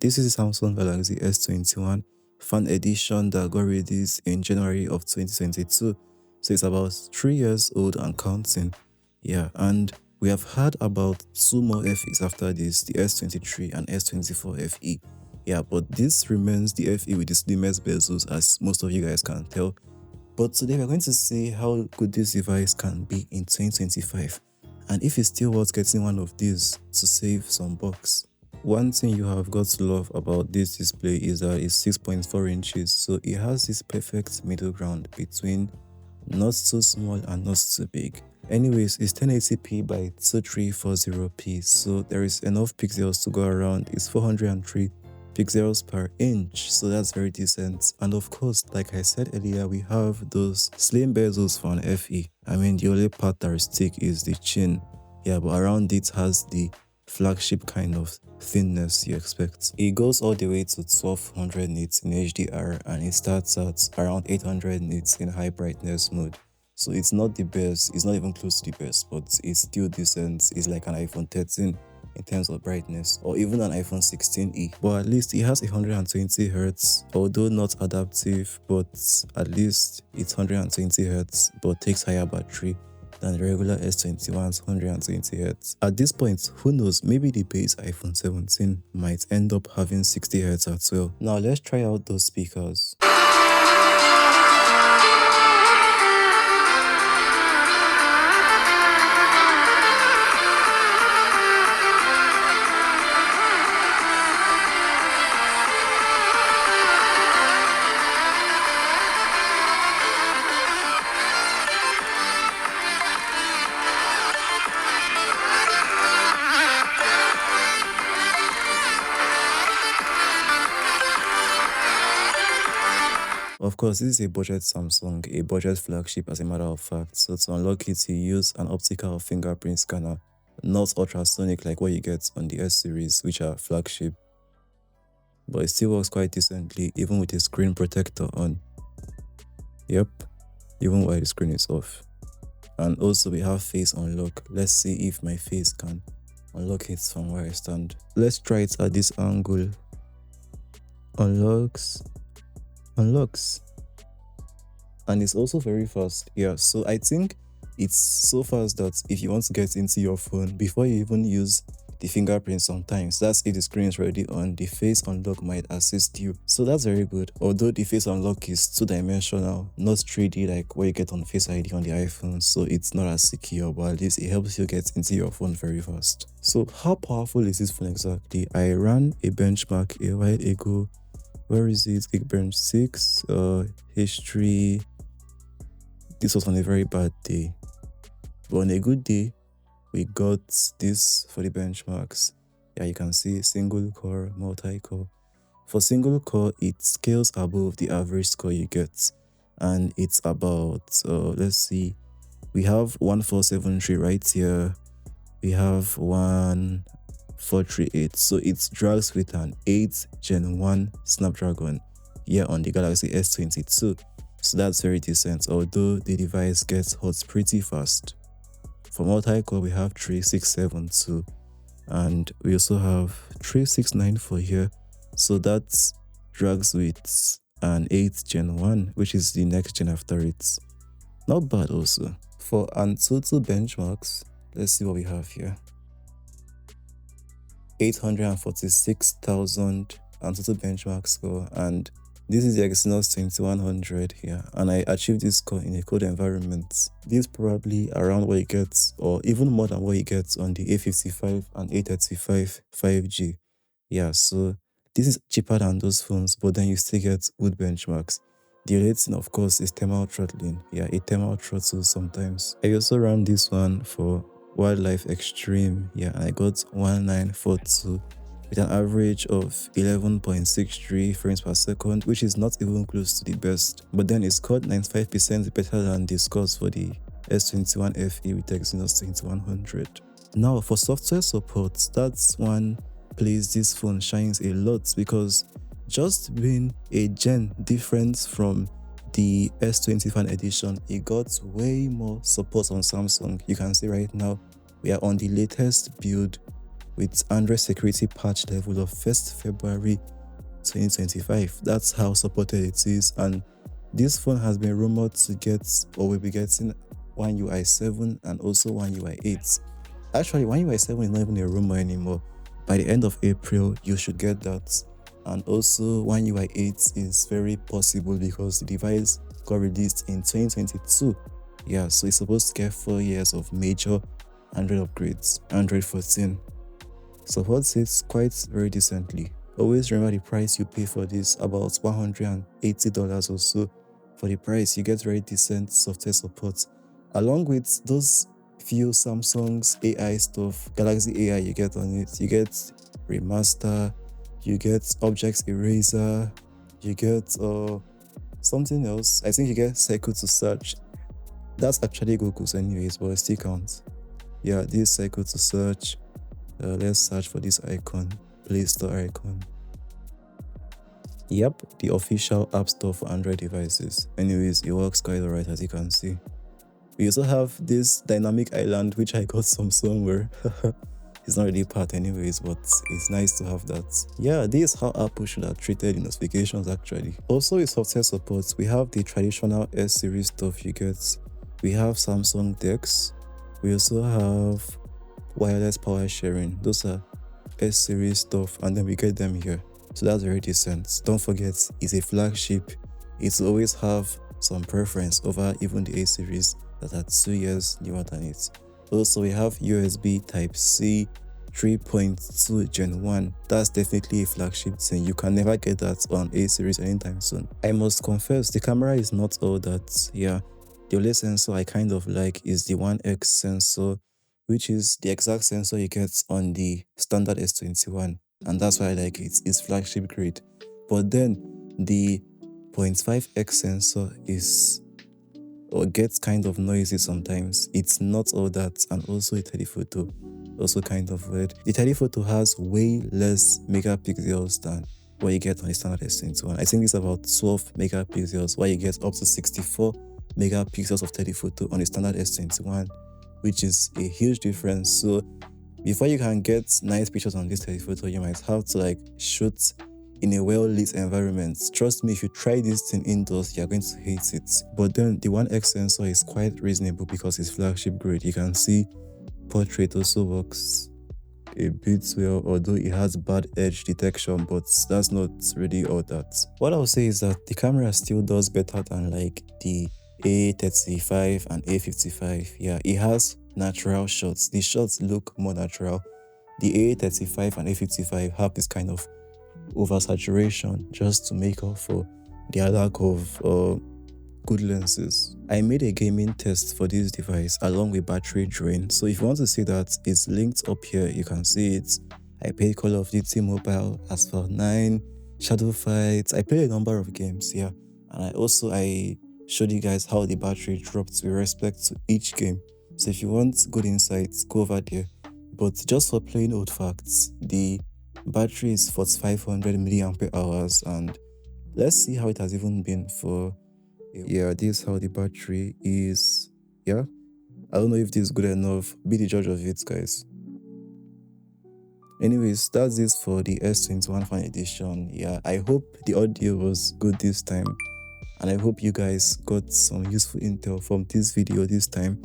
This is the Samsung Galaxy S21 Fan Edition that got released in January of 2022. So it's about 3 years old and counting. Yeah, and we have had about 2 more FEs after this, the S23 and S24 FE. Yeah, but this remains the FE with the slimmest bezels, as most of you guys can tell. But today we're going to see how good this device can be in 2025 and if it's still worth getting one of these to save some bucks. One thing you have got to love about this display is that it's 6.4 inches, so it has this perfect middle ground between not too small and not too big. Anyways, it's 1080p by 2340p, so there is enough pixels to go around. It's 403 pixels per inch, so that's very decent. And of course, like I said earlier, we have those slim bezels for an FE. I mean, the only part that is thick is the chin. Yeah, but around it has the flagship kind of thinness you expect. It goes all the way to 1200 nits in HDR and it starts at around 800 nits in high brightness mode. So it's not the best, it's not even close to the best, but it's still decent. It's like an iPhone 13 in terms of brightness, or even an iPhone 16e. But at least it has 120 Hz, although not adaptive, but at least it's 120 Hz, but takes higher battery than the regular S21's 120 Hz. At this point, who knows, maybe the base iPhone 17 might end up having 60 Hz as well. Now let's try out those speakers. Of course, this is a budget Samsung, a budget flagship as a matter of fact, so to unlock it you use an optical fingerprint scanner, not ultrasonic like what you get on the S series, which are flagship. But it still works quite decently even with a screen protector on. Yep, even while the screen is off. And also we have face unlock. Let's see if my face can unlock it from where I stand. Let's try it at this angle. Unlocks, and it's also very fast. Yeah, so I think it's so fast that if you want to get into your phone before you even use the fingerprint, sometimes that's if the screen is already on, the face unlock might assist you, so that's very good. Although the face unlock is two-dimensional, not 3D like what you get on Face ID on the iPhone, so it's not as secure, but at least it helps you get into your phone very fast. So how powerful is this phone exactly? I ran a benchmark a while ago. Where is it? Geekbench 6, history. This was on a very bad day. But on a good day, we got this for the benchmarks. Yeah, you can see single core, multi-core. For single core, it scales above the average score you get. And it's about, let's see, we have 1473 right here. We have 1438, so it drags with an 8th Gen 1 Snapdragon here on the Galaxy S22, so that's very decent, although the device gets hot pretty fast. For multi-core we have 3672 and we also have 3694 here, so that drags with an 8th Gen 1, which is the next gen after it. Not bad also. For Antutu benchmarks, let's see what we have here. 846,000 Antutu benchmark score, and this is the Exynos 2100 here, and I achieved this score in a cold environment. This is probably around what you get, or even more than what you get on the A55 and A35 5G. Yeah, so this is cheaper than those phones, but then you still get good benchmarks. The only thing, of course, is thermal throttling. Yeah, a thermal throttle sometimes. I also ran this one for Wildlife Extreme. Yeah, I got 1942 with an average of 11.63 frames per second, which is not even close to the best. But then it scored 95% better than the scores for the S21 FE with Exynos 2100. Now, for software support, that's one place this phone shines a lot, because just being a gen different from the S21 edition, it got way more support on Samsung. You can see right now we are on the latest build with Android security patch level of 1st February 2025. That's how supported it is, and this phone has been rumored to get or will be getting One UI 7 and also One UI 8. Actually, One UI 7 is not even a rumor anymore. By the end of April, you should get that. And also One UI 8 is very possible because the device got released in 2022. Yeah, so it's supposed to get 4 years of major Android upgrades. Android 14 supports it quite very decently. Always remember the price you pay for this, about $180 or so. For the price, you get very decent software support. Along with those few Samsung's AI stuff, Galaxy AI you get on it, you get Remaster, you get Objects Eraser, you get something else. I think you get Cycle to Search. That's actually Google's anyways, but it still counts. Yeah, this Cycle to Search. Let's search for this icon, Play Store icon. Yep, the official app store for Android devices. Anyways, it works quite alright, as you can see. We also have this dynamic island, which I got from somewhere. It's not really part anyways, but it's nice to have that. Yeah, this is how Apple should have treated the notifications actually. Also with software support, we have the traditional S series stuff you get. We have Samsung DeX. We also have wireless power sharing. Those are S series stuff, and then we get them here. So that's very decent. Don't forget, it's a flagship. It will always have some preference over even the A series that are 2 years newer than it. Also, we have USB Type-C 3.2 Gen 1. That's definitely a flagship thing. You can never get that on A series anytime soon. I must confess, the camera is not all that. Yeah, the only sensor I kind of like is the 1x sensor, which is the exact sensor you get on the standard S21. And that's why I like it. It's flagship grade. But then the 0.5x sensor is or gets kind of noisy sometimes. It's not all that, and also a telephoto also kind of weird. The telephoto has way less megapixels than what you get on the standard S21. I think it's about 12 megapixels, while you get up to 64 megapixels of telephoto on the standard S21, which is a huge difference. So before you can get nice pictures on this telephoto, you might have to like shoot in a well-lit environment. Trust me, if you try this thing indoors, you're going to hate it. But then the 1x sensor is quite reasonable because it's flagship grade. You can see portrait also works a bit well, although it has bad edge detection, but that's not really all that. What I'll say is that the camera still does better than like the A35 and A55. Yeah, it has natural shots. The shots look more natural. The A35 and A55 have this kind of oversaturation just to make up for their lack of good lenses. I made a gaming test for this device along with battery drain, so if you want to see that, it's linked up here. You can see it. I played Call of Duty Mobile, Asphalt 9, Shadow Fight. I played a number of games, yeah, and I showed you guys how the battery dropped with respect to each game. So if you want good insights, go over there. But just for plain old facts, the battery is 4500 milliampere hours, and let's see how it has even been for. Yeah, this is how the battery is. Yeah, I don't know if this is good enough. Be the judge of it, guys. Anyways, that's it for the S21 Fan Edition. Yeah, I hope the audio was good this time, and I hope you guys got some useful intel from this video this time.